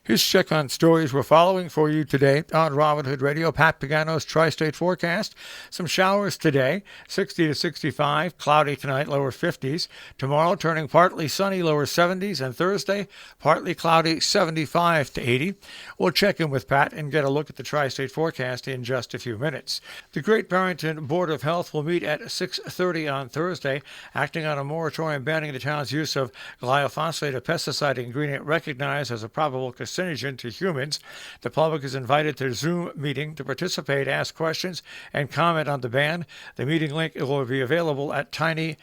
Here's a check on stories we're following for you today on Robin Hood Radio. Pat Pagano's Tri-State forecast. Some showers today, 60 to 65. Cloudy tonight, lower 50s. Tomorrow, turning partly sunny, lower 70s. And Thursday, partly cloudy, 75 to 80. We'll check in with Pat and get a look at the Tri-State forecast in just a few minutes. The Great Barrington Board of Health will meet at 6:30 on Thursday, acting on a moratorium banning the town's use of glyphosate, a pesticide ingredient recognized as a probable carcinogen to humans. The public is invited to a Zoom meeting to participate, ask questions, and comment on the ban. The meeting link will be available at tinyurl.com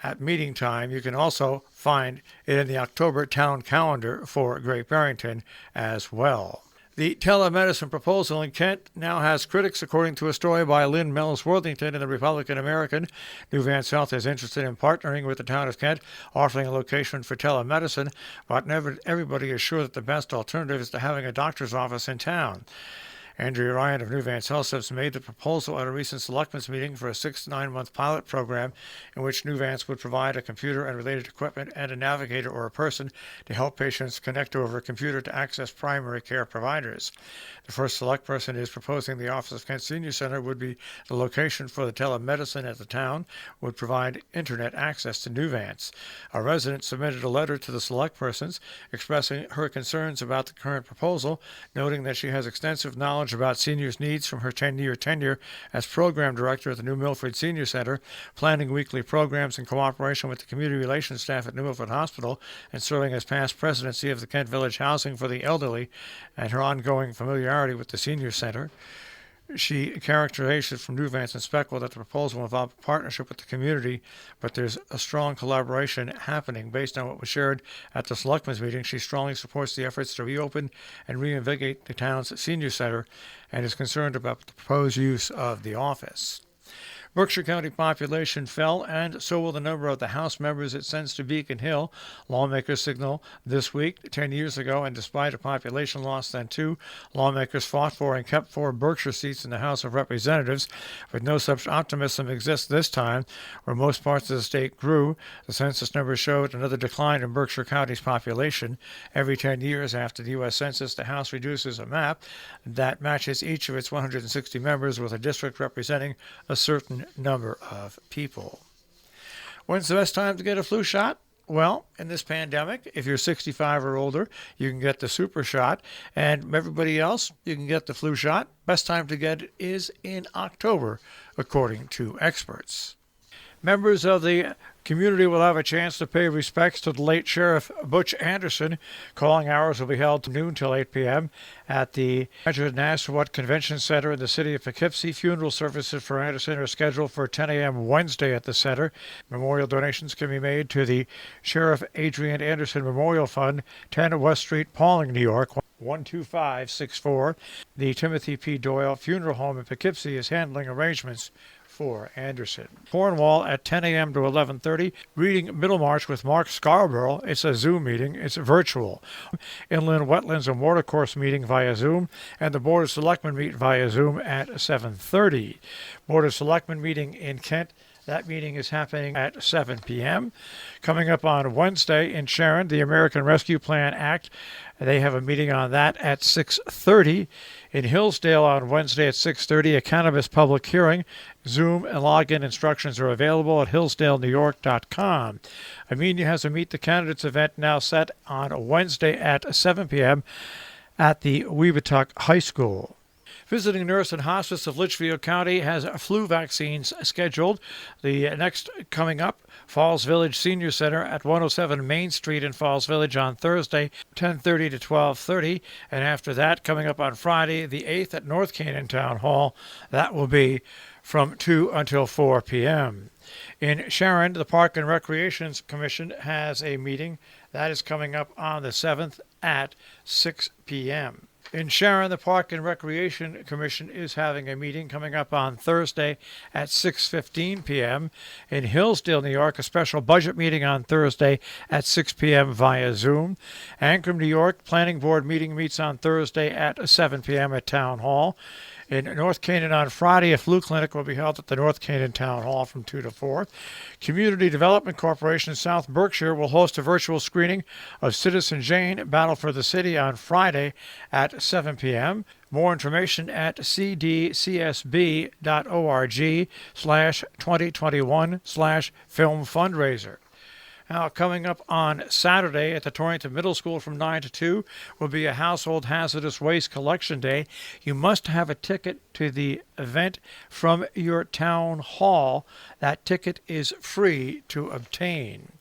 at meeting time. You can also find it in the October town calendar for Great Barrington as well. The telemedicine proposal in Kent now has critics, according to a story by Lynn Mills-Worthington in the Republican American. New Vance Health is interested in partnering with the town of Kent, offering a location for telemedicine, but never everybody is sure that the best alternative is to having a doctor's office in town. Andrea Ryan of New Vance Health has made the proposal at a recent selectmen's meeting for a 6 to 9 month pilot program in which New Vance would provide a computer and related equipment and a navigator or a person to help patients connect over a computer to access primary care providers. The first select person is proposing the Office of Kent Senior Center would be the location for the telemedicine at the town, would provide internet access to New Vance. A resident submitted a letter to the select persons expressing her concerns about the current proposal, noting that she has extensive knowledge about seniors' needs from her 10-year tenure as program director at the New Milford Senior Center, planning weekly programs in cooperation with the community relations staff at New Milford Hospital, and serving as past presidency of the Kent Village Housing for the Elderly, and her ongoing familiarity with the Senior Center. She characterizes from New Vance and Speckle that the proposal will involve a partnership with the community, but there's a strong collaboration happening. Based on what was shared at the Selectmen's meeting, she strongly supports the efforts to reopen and reinvigorate the town's senior center and is concerned about the proposed use of the office. Berkshire County population fell, and so will the number of the House members it sends to Beacon Hill. Lawmakers signal this week. 10 years ago, and despite a population loss than 2, lawmakers fought for and kept 4 Berkshire seats in the House of Representatives. But no such optimism exists this time, where most parts of the state grew. The census numbers showed another decline in Berkshire County's population. Every 10 years after the U.S. Census, the House reduces a map that matches each of its 160 members with a district representing a certain number of people. When's the best time to get a flu shot? Well, in this pandemic, if you're 65 or older, you can get the super shot, and everybody else, you can get the flu shot. Best time to get it is in October, according to experts. Members of the community will have a chance to pay respects to the late Sheriff Butch Anderson. Calling hours will be held from noon till 8 p.m. at the Nasawat Convention Center in the city of Poughkeepsie. Funeral services for Anderson are scheduled for 10 a.m. Wednesday at the center. Memorial donations can be made to the Sheriff Adrian Anderson Memorial Fund, 10 West Street, Pauling, New York, 12564. The Timothy P. Doyle Funeral Home in Poughkeepsie is handling arrangements for Anderson. Cornwall at 10 a.m. to 11:30. Reading Middlemarch with Mark Scarborough. It's a Zoom meeting. It's virtual. Inland Wetlands and Watercourse meeting via Zoom, and the Board of Selectmen meet via Zoom at 7:30. Board of Selectmen meeting in Kent. That meeting is happening at 7 p.m. Coming up on Wednesday in Sharon, the American Rescue Plan Act. They have a meeting on that at 6:30. In Hillsdale on Wednesday at 6:30, a cannabis public hearing. Zoom and login instructions are available at hillsdalenewyork.com. Armenia has a Meet the Candidates event now set on Wednesday at 7 p.m. at the Weebatuck High School. Visiting Nurse and Hospice of Litchfield County has flu vaccines scheduled. The next coming up, Falls Village Senior Center at 107 Main Street in Falls Village on Thursday, 10:30 to 12:30. And after that, coming up on Friday, the 8th at North Canaan Town Hall. That will be from 2 until 4 p.m. In Sharon, the Park and Recreation Commission has a meeting. That is coming up on the 7th at 6 p.m. In Sharon, the Park and Recreation Commission is having a meeting coming up on Thursday at 6:15 p.m. In Hillsdale, New York, a special budget meeting on Thursday at 6 p.m. via Zoom. Ancrum, New York, Planning Board meeting meets on Thursday at 7 p.m. at Town Hall. In North Canaan on Friday, a flu clinic will be held at the North Canaan Town Hall from 2 to 4. Community Development Corporation in South Berkshire will host a virtual screening of Citizen Jane, Battle for the City on Friday at 7 p.m. More information at cdcsb.org/2021/film fundraiser. Now, coming up on Saturday at the Torrington Middle School from 9 to 2 will be a Household Hazardous Waste Collection Day. You must have a ticket to the event from your town hall. That ticket is free to obtain.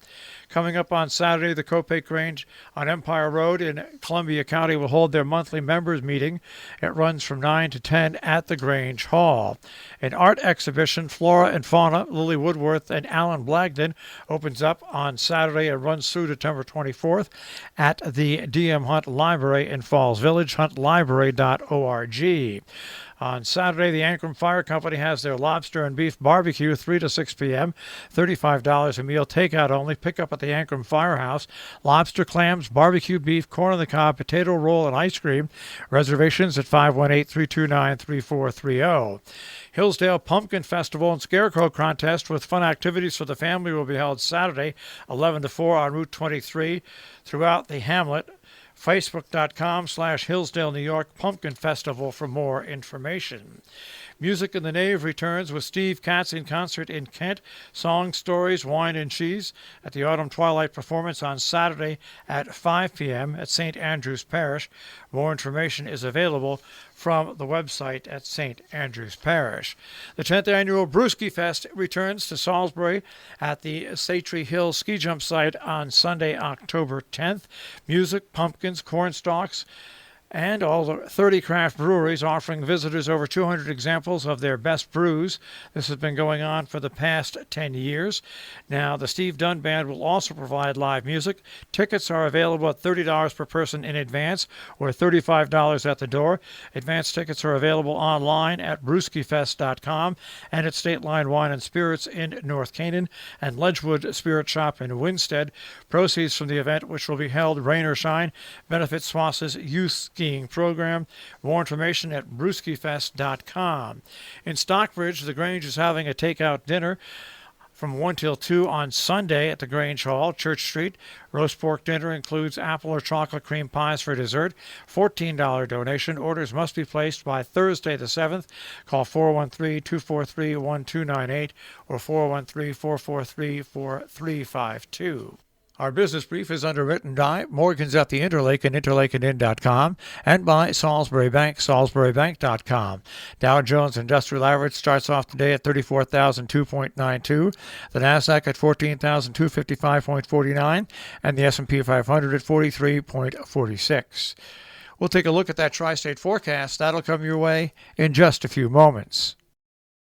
Coming up on Saturday, the Copake Grange on Empire Road in Columbia County will hold their monthly members meeting. It runs from 9 to 10 at the Grange Hall. An art exhibition, Flora and Fauna, Lily Woodworth and Alan Blagden, opens up on Saturday and runs through September 24th at the D.M. Hunt Library in Falls Village, huntlibrary.org. On Saturday, the Ancrum Fire Company has their lobster and beef barbecue, 3 to 6 p.m., $35 a meal, takeout only. Pick up at the Ancrum Firehouse. Lobster, clams, barbecue beef, corn on the cob, potato roll, and ice cream. Reservations at 518-329-3430. Hillsdale Pumpkin Festival and Scarecrow Contest with fun activities for the family will be held Saturday, 11 to 4 on Route 23 throughout the hamlet. Facebook.com/Hillsdale, New York Pumpkin Festival for more information. Music in the Nave returns with Steve Katz in concert in Kent. Songs, stories, wine, and cheese at the Autumn Twilight performance on Saturday at 5 p.m. at St. Andrew's Parish. More information is available from the website at St. Andrew's Parish. The 10th annual Brewski Fest returns to Salisbury at the Satry Hill ski jump site on Sunday, October 10th. Music, pumpkins, corn stalks, and all the 30 craft breweries offering visitors over 200 examples of their best brews. This has been going on for the past 10 years. Now, the Steve Dunn Band will also provide live music. Tickets are available at $30 per person in advance or $35 at the door. Advance tickets are available online at brewskifest.com and at State Line Wine and Spirits in North Canaan and Ledgewood Spirit Shop in Winstead. Proceeds from the event, which will be held rain or shine, benefit SWAS's youth skiing program. More information at brewskifest.com. In Stockbridge, the Grange is having a takeout dinner from 1 till 2 on Sunday at the Grange Hall, Church Street. Roast pork dinner includes apple or chocolate cream pies for dessert. $14 donation. Orders must be placed by Thursday the 7th. Call 413-243-1298 or 413-443-4352. Our business brief is underwritten by Morgan's at the Interlake and interlakeandinn.com and by Salisbury Bank, salisburybank.com. Dow Jones Industrial Average starts off today at 34,002.92, the Nasdaq at 14,255.49, and the S&P 500 at 43.46. We'll take a look at that tri-state forecast. That'll come your way in just a few moments.